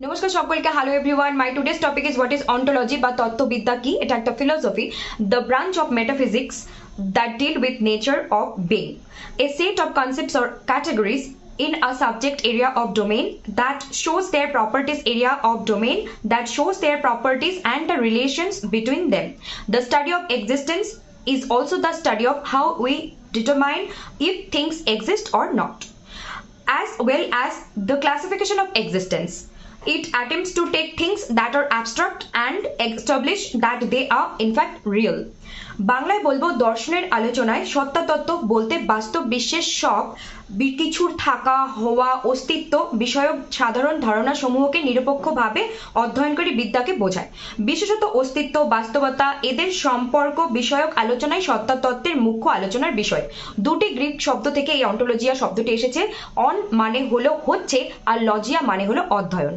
নমস্কার সকলকে, hello everyone. My today's topic is what is ontology বা তত্ত্ববিদ্যা কি। এটা একটা philosophy, the branch of metaphysics that deal with nature of being, a set of concepts or categories in a subject area of domain that shows their properties and the relations between them. The study of existence is also the study of how we determine if things exist or not, as well as the classification of existence. It attempts to take things that are abstract and establish that they are in fact real. বাংলায় বলবো, দর্শনের আলোচনায় সত্তা তত্ত্ব বলতে বাস্তব বিশ্বের সব কিছুর থাকা, হওয়া, অস্তিত্ব বিষয়ক সাধারণ ধারণা সমূহকে নিরপেক্ষভাবে অধ্যয়নকারী বিদ্যাকে বোঝায়। বিশেষত অস্তিত্ব, বাস্তবতা এদের সম্পর্ক বিষয়ক আলোচনায় সত্তা তত্ত্বের মুখ্য আলোচনার বিষয়। দুটি গ্রিক শব্দ থেকে এই অন্টোলজিয়া শব্দটি এসেছে। অন মানে হলো হচ্ছে আর লজিয়া মানে হলো অধ্যয়ন।